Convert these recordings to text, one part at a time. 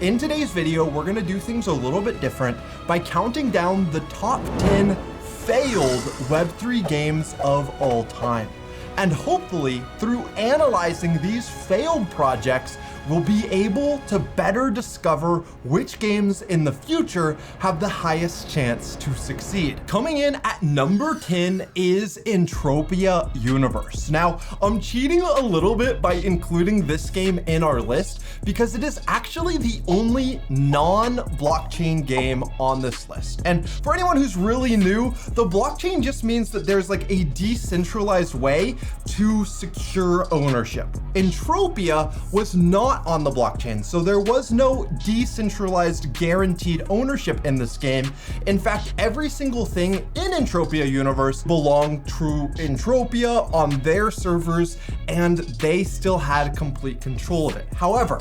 In today's video, we're gonna do things a little bit different by counting down the top 10 failed Web3 games of all time. And hopefully, through analyzing these failed projects, we'll be able to better discover which games in the future have the highest chance to succeed. Coming in at number 10 is Entropia Universe. Now, I'm cheating a little bit by including this game in our list because it is actually the only non-blockchain game on this list. And for anyone who's really new, the blockchain just means that there's like a decentralized way to secure ownership. Entropia was not on the blockchain, so there was no decentralized guaranteed ownership in this game. In fact, every single thing in Entropia Universe belonged to Entropia on their servers, and they still had complete control of it. However,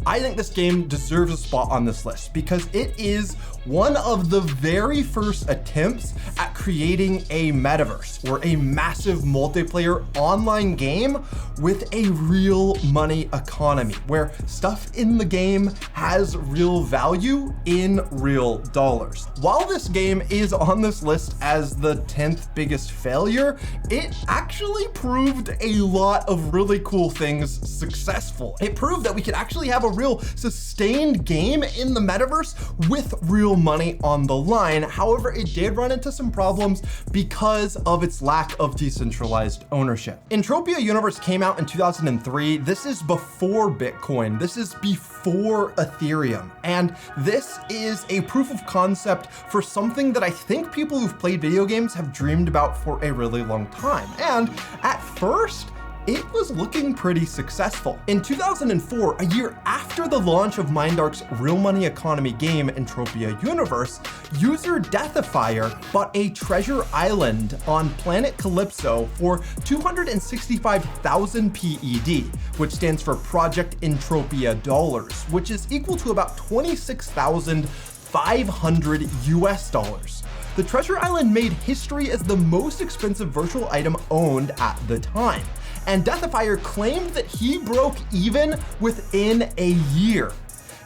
I think this game deserves a spot on this list because it is one of the very first attempts at creating a metaverse or a massive multiplayer online game with a real money economy where stuff in the game has real value in real dollars. While this game is on this list as the 10th biggest failure, it actually proved a lot of really cool things successful. It proved that we could actually have a real sustained game in the metaverse with real money on the line. However, it did run into some problems because of its lack of decentralized ownership. Entropia Universe came out in 2003. This is before Bitcoin. This is before Ethereum. And this is a proof of concept for something that I think people who've played video games have dreamed about for a really long time. And at first, it was looking pretty successful. In 2004, a year after the launch of Mindarc's real money economy game Entropia Universe, user Deathifier bought a treasure island on planet Calypso for 265,000 PED, which stands for Project Entropia dollars, which is equal to about 26,500 US dollars. The treasure island made history as the most expensive virtual item owned at the time. And Deathifier claimed that he broke even within a year.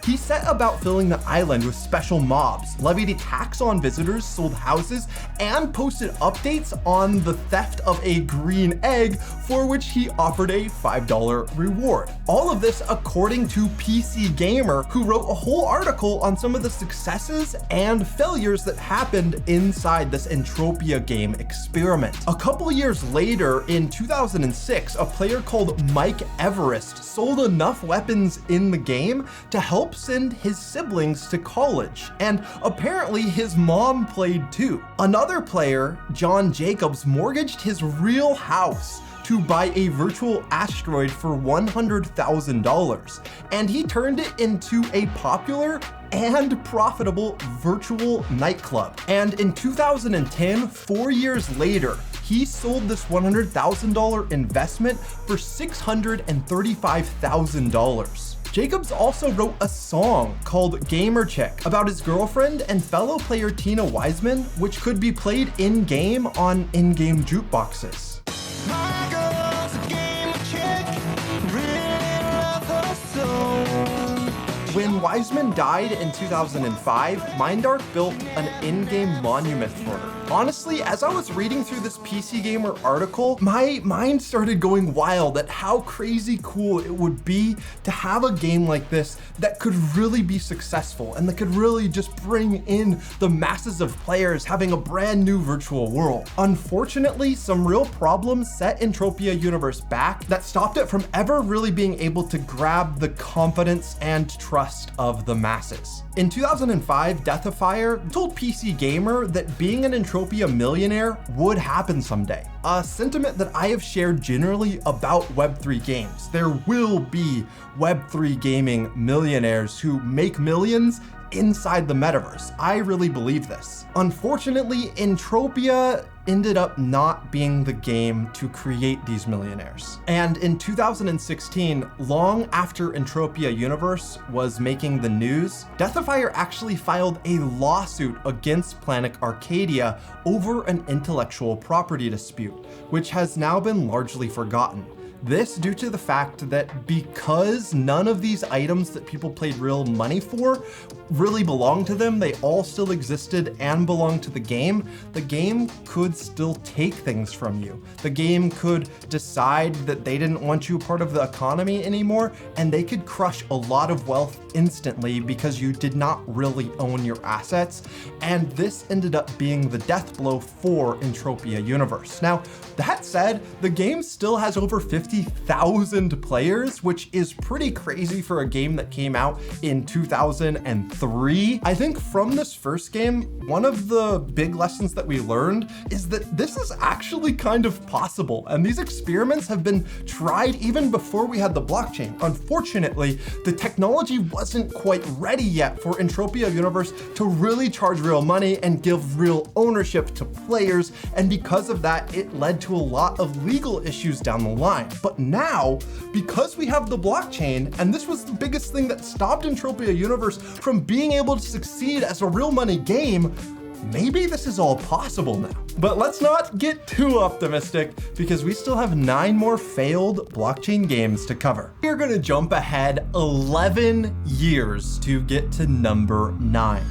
He set about filling the island with special mobs, levied a tax on visitors, sold houses, and posted updates on the theft of a green egg, for which he offered a $5 reward. All of this according to PC Gamer, who wrote a whole article on some of the successes and failures that happened inside this Entropia game experiment. A couple years later, in 2006, a player called Mike Everest sold enough weapons in the game to help send his siblings to college, and apparently his mom played too. Another player, John Jacobs, mortgaged his real house to buy a virtual asteroid for $100,000, and he turned it into a popular and profitable virtual nightclub. And in 2010, 4 years later, he sold this $100,000 investment for $635,000. Jacobs also wrote a song called Gamer Chick about his girlfriend and fellow player Tina Wiseman, which could be played in-game on in-game jukeboxes. When Wiseman died in 2005, Mindarc built an in-game monument for her. Honestly, as I was reading through this PC Gamer article, my mind started going wild at how crazy cool it would be to have a game like this that could really be successful and that could really just bring in the masses of players having a brand new virtual world. Unfortunately, some real problems set Entropia Universe back that stopped it from ever really being able to grab the confidence and trust of the masses. In 2005, Deathifier told PC Gamer that being an Entropia millionaire would happen someday. A sentiment that I have shared generally about Web3 games. There will be Web3 gaming millionaires who make millions inside the metaverse. I really believe this. Unfortunately, Entropia ended up not being the game to create these millionaires. And in 2016, long after Entropia Universe was making the news, Deathifier actually filed a lawsuit against Planet Arcadia over an intellectual property dispute, which has now been largely forgotten. This due to the fact that because none of these items that people paid real money for really belonged to them, they all still existed and belonged to the game could still take things from you. The game could decide that they didn't want you part of the economy anymore, and they could crush a lot of wealth instantly because you did not really own your assets. And this ended up being the death blow for Entropia Universe. Now, that said, the game still has over 50,000 players, which is pretty crazy for a game that came out in 2003. I think from this first game, one of the big lessons that we learned is that this is actually kind of possible. And these experiments have been tried even before we had the blockchain. Unfortunately, the technology wasn't quite ready yet for Entropia Universe to really charge real money and give real ownership to players. And because of that, it led to a lot of legal issues down the line. But now, because we have the blockchain, and this was the biggest thing that stopped Entropia Universe from being able to succeed as a real money game, maybe this is all possible now. But let's not get too optimistic because we still have 9 more failed blockchain games to cover. We're gonna jump ahead 11 years to get to number 9.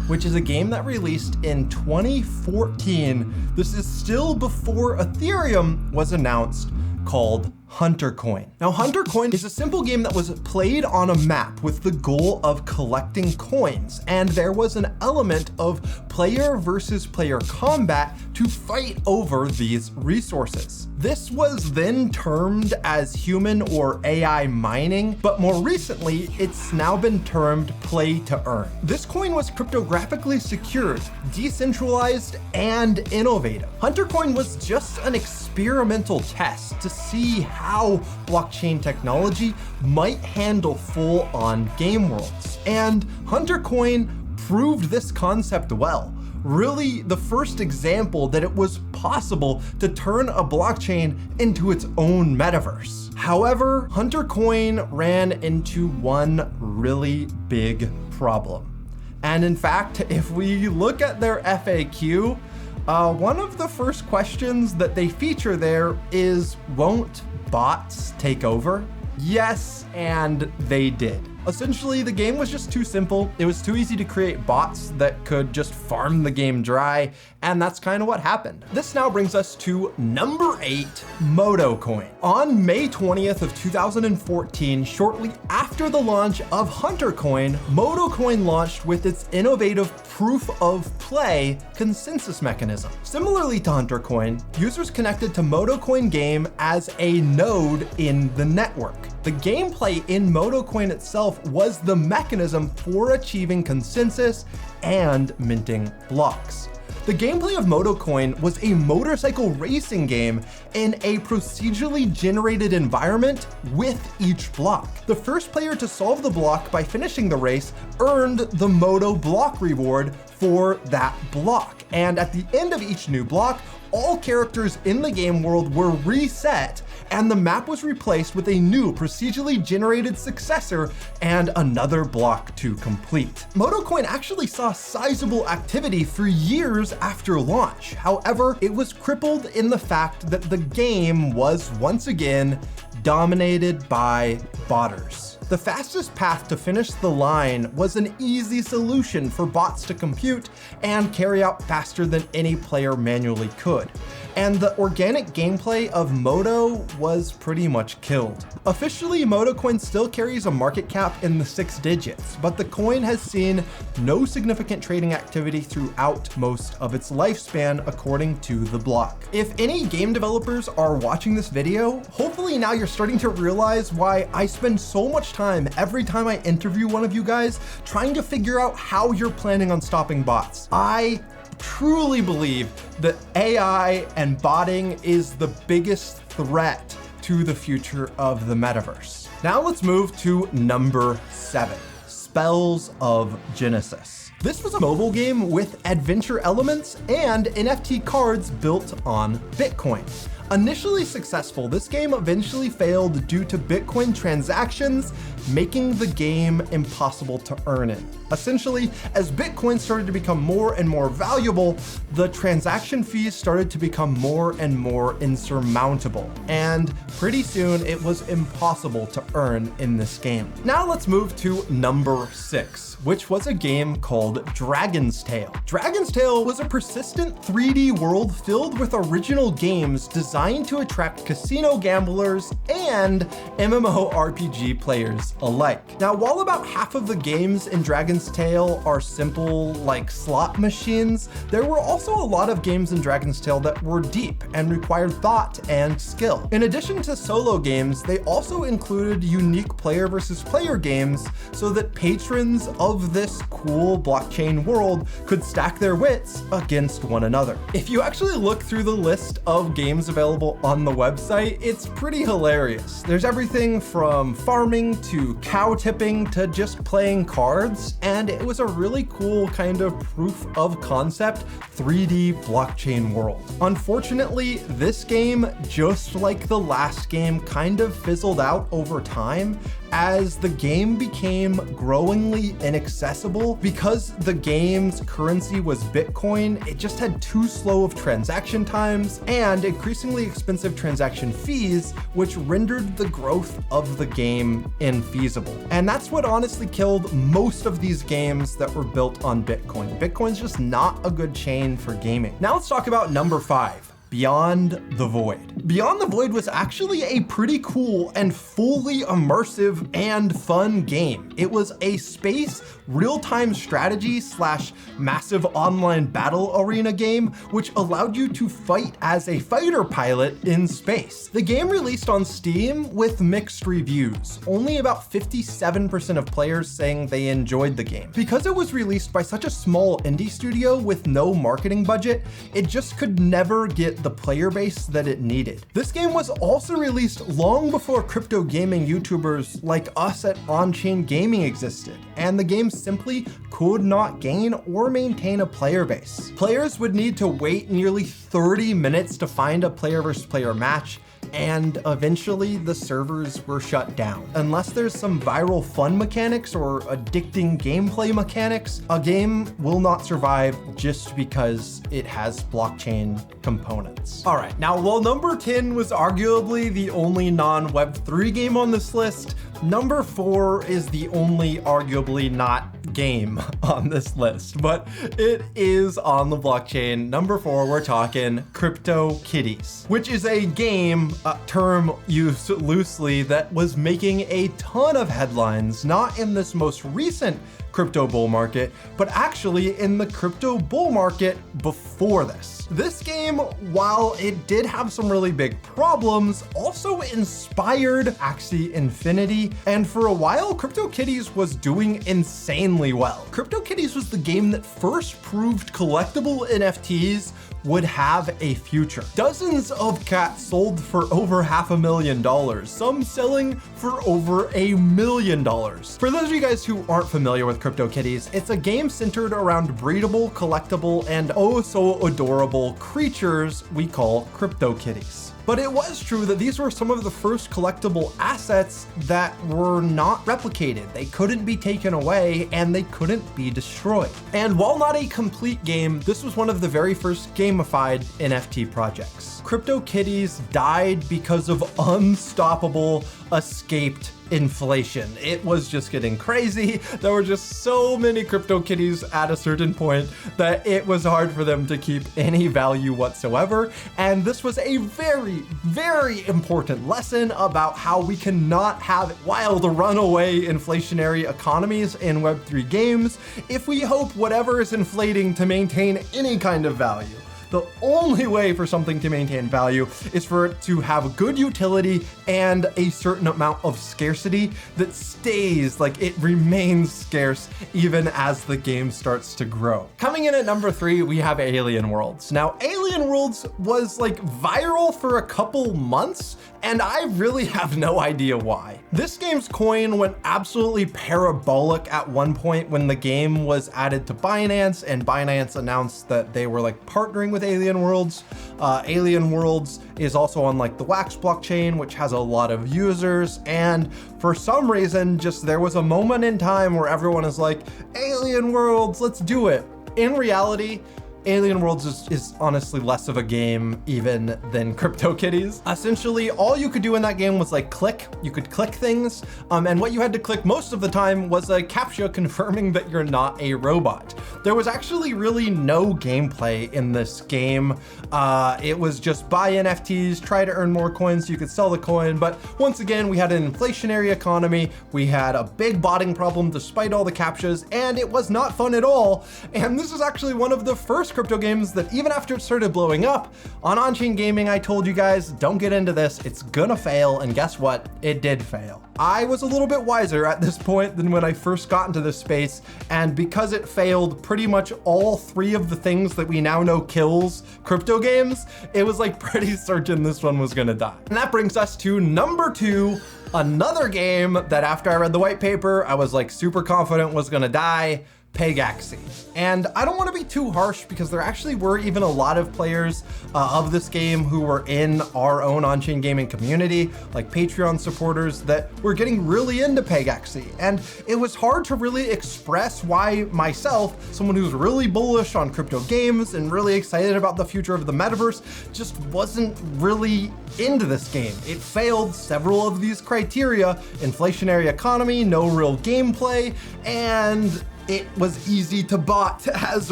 Which is a game that released in 2014. This is still before Ethereum was announced, called Hunter Coin. Now, Hunter Coin is a simple game that was played on a map with the goal of collecting coins, and there was an element of player versus player combat to fight over these resources. This was then termed as human or AI mining, but more recently, it's now been termed play to earn. This coin was cryptographically secured, decentralized, and innovative. Hunter Coin was just an experimental test to see how blockchain technology might handle full-on game worlds. And Hunter Coin proved this concept well. Really the first example that it was possible to turn a blockchain into its own metaverse. However, Hunter Coin ran into one really big problem. And in fact, if we look at their FAQ, one of the first questions that they feature there is, won't bots take over? Yes, and they did. Essentially, the game was just too simple. It was too easy to create bots that could just farm the game dry, and that's kind of what happened. This now brings us to number 8, ModoCoin. On May 20th of 2014, shortly after the launch of Hunter Coin, ModoCoin launched with its innovative proof of play consensus mechanism. Similarly to Hunter Coin, users connected to ModoCoin game as a node in the network. The gameplay in ModoCoin itself was the mechanism for achieving consensus and minting blocks. The gameplay of ModoCoin was a motorcycle racing game in a procedurally generated environment with each block. The first player to solve the block by finishing the race earned the Modo block reward for that block. And at the end of each new block, all characters in the game world were reset, and the map was replaced with a new procedurally generated successor and another block to complete. ModoCoin actually saw sizable activity for years after launch. However, it was crippled in the fact that the game was once again dominated by botters. The fastest path to finish the line was an easy solution for bots to compute and carry out faster than any player manually could. And the organic gameplay of Modo was pretty much killed. Officially, ModoCoin still carries a market cap in the 6 digits, but the coin has seen no significant trading activity throughout most of its lifespan, according to the block. If any game developers are watching this video, hopefully now you're starting to realize why I spend so much time every time I interview one of you guys trying to figure out how you're planning on stopping bots. I truly believe that AI and botting is the biggest threat to the future of the metaverse. Now let's move to number 7, Spells of Genesis. This was a mobile game with adventure elements and NFT cards built on Bitcoin. Initially successful, this game eventually failed due to Bitcoin transactions, making the game impossible to earn in. Essentially, as Bitcoin started to become more and more valuable, the transaction fees started to become more and more insurmountable, and pretty soon it was impossible to earn in this game. Now let's move to number 6, which was a game called Dragon's Tail. Dragon's Tail was a persistent 3D world filled with original games designed to attract casino gamblers and MMORPG players alike. Now, while about half of the games in Dragon's Tail are simple, like slot machines, there were also a lot of games in Dragon's Tail that were deep and required thought and skill. In addition to solo games, they also included unique player versus player games so that patrons of this cool blockchain world could stack their wits against one another. If you actually look through the list of games available on the website, it's pretty hilarious. There's everything from farming to cow tipping to just playing cards, and it was a really cool kind of proof of concept 3D blockchain world. Unfortunately, this game, just like the last game, kind of fizzled out over time as the game became growingly inaccessible. Because the game's currency was Bitcoin, it just had too slow of transaction times and increasingly expensive transaction fees, which rendered the growth of the game infeasible. And that's what honestly killed most of these games that were built on Bitcoin. Bitcoin's just not a good chain for gaming. Now let's talk about number 5. Beyond the Void. Beyond the Void was actually a pretty cool and fully immersive and fun game. It was a space real-time strategy slash massive online battle arena game, which allowed you to fight as a fighter pilot in space. The game released on Steam with mixed reviews, only about 57% of players saying they enjoyed the game. Because it was released by such a small indie studio with no marketing budget, it just could never get the player base that it needed. This game was also released long before crypto gaming YouTubers like us at On-Chain Gaming existed, and the game simply could not gain or maintain a player base. Players would need to wait nearly 30 minutes to find a player versus player match, and eventually the servers were shut down. Unless there's some viral fun mechanics or addicting gameplay mechanics, a game will not survive just because it has blockchain components. All right, now while number 10 was arguably the only non-Web3 game on this list, number 4 is the only arguably not game on this list, but it is on the blockchain. Number 4, we're talking CryptoKitties, which is a game, a term used loosely, that was making a ton of headlines, not in this most recent crypto bull market, but actually in the crypto bull market before this. This game, while it did have some really big problems, also inspired Axie Infinity, and for a while, CryptoKitties was doing insanely well. CryptoKitties was the game that first proved collectible NFTs would have a future. Dozens of cats sold for over $500,000, some selling for over $1 million. For those of you guys who aren't familiar with CryptoKitties, it's a game centered around breedable, collectible, and oh so adorable creatures we call CryptoKitties. But it was true that these were some of the first collectible assets that were not replicated. They couldn't be taken away and they couldn't be destroyed. And while not a complete game, this was one of the very first gamified NFT projects. CryptoKitties died because of unstoppable escaped inflation. It was just getting crazy. There were just so many CryptoKitties at a certain point that it was hard for them to keep any value whatsoever. And this was a very, very important lesson about how we cannot have wild runaway inflationary economies in Web3 games if we hope whatever is inflating to maintain any kind of value. The only way for something to maintain value is for it to have good utility and a certain amount of scarcity that stays, like it remains scarce even as the game starts to grow. Coming in at number 3, we have Alien Worlds. Now, Alien Worlds was like viral for a couple months And I really have no idea why. This game's coin went absolutely parabolic at one point when the game was added to Binance, and Binance announced that they were like partnering with Alien Worlds. Alien Worlds is also on like the Wax blockchain, which has a lot of users. And for some reason, just there was a moment in time where everyone is like, Alien Worlds, let's do it. In reality, Alien Worlds is honestly less of a game even than CryptoKitties. Essentially, all you could do in that game was like click. You could click things, and what you had to click most of the time was a CAPTCHA confirming that you're not a robot. There was actually really no gameplay in this game. It was just buy NFTs, try to earn more coins so you could sell the coin. But once again, we had an inflationary economy. We had a big botting problem despite all the CAPTCHAs, and it was not fun at all. And this is actually one of the first crypto games that even after it started blowing up on On-Chain Gaming, I told you guys, don't get into this, it's gonna fail. And guess what? It did fail. I was a little bit wiser at this point than when I first got into this space, and because it failed pretty much all three of the things that we now know kills crypto games, it was like pretty certain this one was gonna die. And that brings us to number 2, another game that after I read the white paper, I was like super confident was gonna die. Pegaxi. And I don't want to be too harsh because there actually were even a lot of players of this game who were in our own on-chain gaming community, like Patreon supporters, that were getting really into Pegaxi. And it was hard to really express why myself, someone who's really bullish on crypto games and really excited about the future of the metaverse, just wasn't really into this game. It failed several of these criteria: inflationary economy, no real gameplay, and it was easy to bot as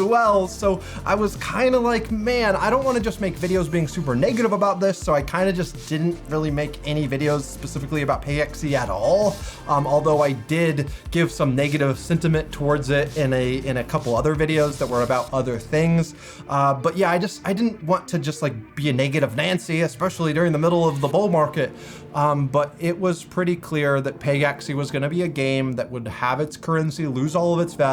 well. So I was kind of like, man, I don't want to just make videos being super negative about this. So I kind of just didn't really make any videos specifically about Pegaxi at all. Although I did give some negative sentiment towards it in a couple other videos that were about other things. But yeah, I didn't want to just like be a negative Nancy, especially during the middle of the bull market. But it was pretty clear that Pegaxi was going to be a game that would have its currency lose all of its value,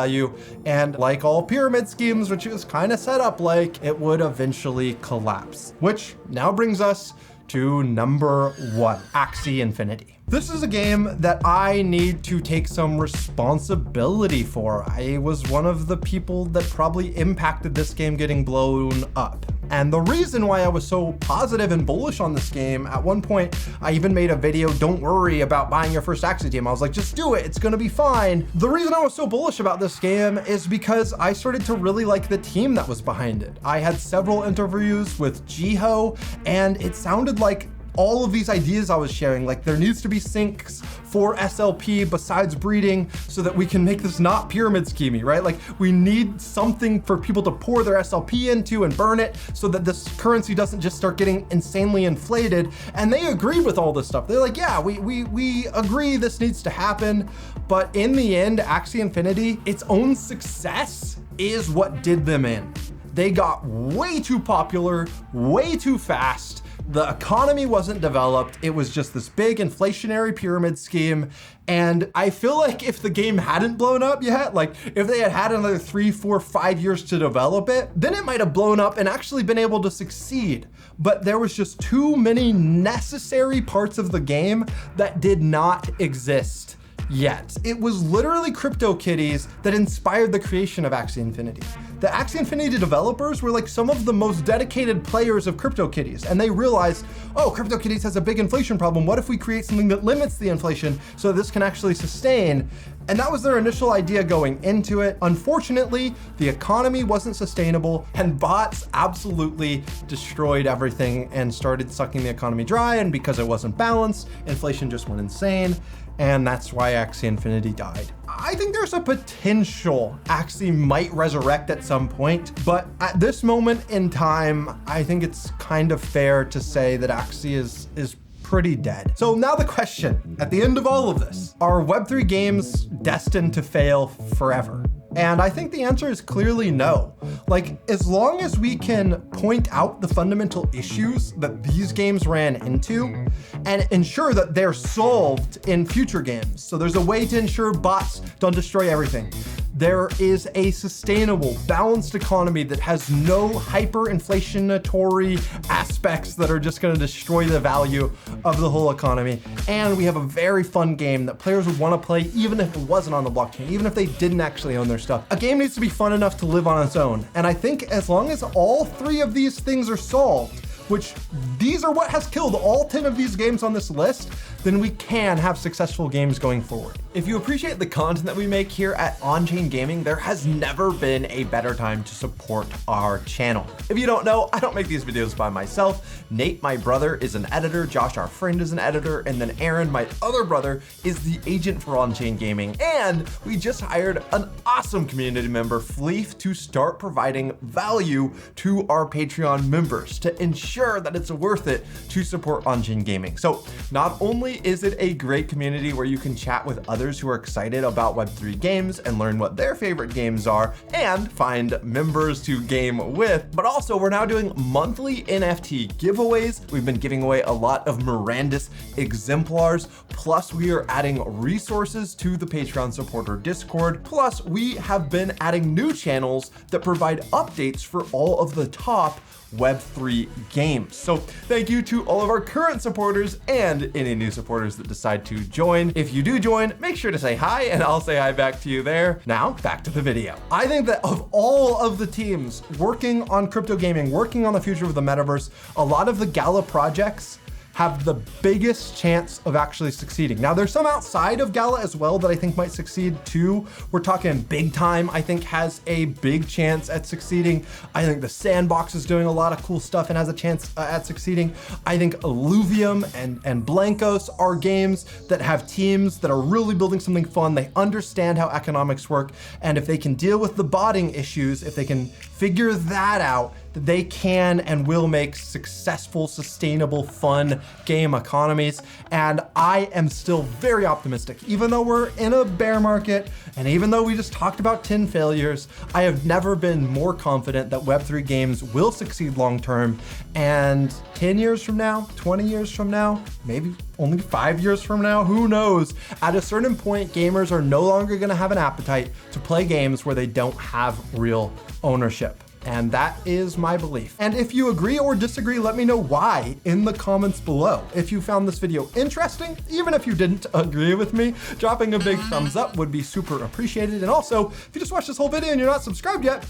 and like all pyramid schemes, which it was kind of set up like, it would eventually collapse. Which now brings us to number 1, Axie Infinity. This is a game that I need to take some responsibility for. I was one of the people that probably impacted this game getting blown up. And the reason why I was so positive and bullish on this game, at one point, I even made a video, don't worry about buying your first Axie team. I was like, just do it, it's gonna be fine. The reason I was so bullish about this game is because I started to really like the team that was behind it. I had several interviews with Jiho, and it sounded like all of these ideas I was sharing, like there needs to be sinks for SLP besides breeding so that we can make this not pyramid schemey, right? Like we need something for people to pour their SLP into and burn it so that this currency doesn't just start getting insanely inflated. And they agreed with all this stuff. They're like, yeah, we agree this needs to happen. But in the end, Axie Infinity, its own success is what did them in. They got way too popular, way too fast. The economy wasn't developed. It was just this big inflationary pyramid scheme. And I feel like if the game hadn't blown up yet, like if they had had another 3, 4, 5 years to develop it, then it might have blown up and actually been able to succeed. But there was just too many necessary parts of the game that did not exist yet. It was literally CryptoKitties that inspired the creation of Axie Infinity. The Axie Infinity developers were like some of the most dedicated players of CryptoKitties, and they realized, oh, CryptoKitties has a big inflation problem. What if we create something that limits the inflation so this can actually sustain? And that was their initial idea going into it. Unfortunately, the economy wasn't sustainable, and bots absolutely destroyed everything and started sucking the economy dry. And because it wasn't balanced, inflation just went insane. And that's why Axie Infinity died. I think there's a potential Axie might resurrect at some point, but at this moment in time, I think it's kind of fair to say that Axie is pretty dead. So now the question, at the end of all of this, are Web3 games destined to fail forever? And I think the answer is clearly no. Like, as long as we can point out the fundamental issues that these games ran into and ensure that they're solved in future games. So there's a way to ensure bots don't destroy everything. There is a sustainable, balanced economy that has no hyperinflationary aspect specs that are just gonna destroy the value of the whole economy. And we have a very fun game that players would wanna play even if it wasn't on the blockchain, even if they didn't actually own their stuff. A game needs to be fun enough to live on its own. And I think as long as all three of these things are solved, which these are what has killed all 10 of these games on this list, then we can have successful games going forward. If you appreciate the content that we make here at On-Chain Gaming, there has never been a better time to support our channel. If you don't know, I don't make these videos by myself. Nate, my brother, is an editor, Josh, our friend, is an editor, and then Aaron, my other brother, is the agent for On-Chain Gaming. And we just hired an awesome community member, Fleef, to start providing value to our Patreon members to ensure that it's worth it to support On-Chain Gaming. So not only is it a great community where you can chat with others who are excited about Web3 games and learn what their favorite games are and find members to game with, but also we're now doing monthly NFT giveaways. We've been giving away a lot of Mirandus exemplars, plus we are adding resources to the Patreon supporter Discord, plus we have been adding new channels that provide updates for all of the top Web3 games. So thank you to all of our current supporters and any new supporters that decide to join. If you do join, make sure to say hi and I'll say hi back to you there. Now back to the video. I think that of all of the teams working on crypto gaming, working on the future of the metaverse, a lot of the Gala projects have the biggest chance of actually succeeding. Now there's some outside of Gala as well that I think might succeed too. We're talking Big Time, I think has a big chance at succeeding. I think the Sandbox is doing a lot of cool stuff and has a chance at succeeding. I think Illuvium and Blankos are games that have teams that are really building something fun. They understand how economics work. And if they can deal with the botting issues, if they can figure that out, they can and will make successful, sustainable, fun game economies. And I am still very optimistic. Even though we're in a bear market, and even though we just talked about 10 failures, I have never been more confident that Web3 games will succeed long-term. And 10 years from now, 20 years from now, maybe only 5 years from now, who knows? At a certain point, gamers are no longer gonna have an appetite to play games where they don't have real ownership. And that is my belief. And if you agree or disagree, let me know why in the comments below. If you found this video interesting, even if you didn't agree with me, dropping a big thumbs up would be super appreciated. And also, if you just watched this whole video and you're not subscribed yet,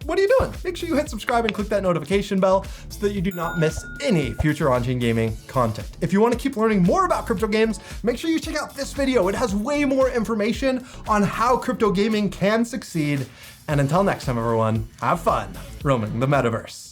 what are you doing? Make sure you hit subscribe and click that notification bell so that you do not miss any future On-Chain Gaming content. If you want to keep learning more about crypto games, make sure you check out this video. It has way more information on how crypto gaming can succeed. And until next time, everyone, have fun roaming the metaverse.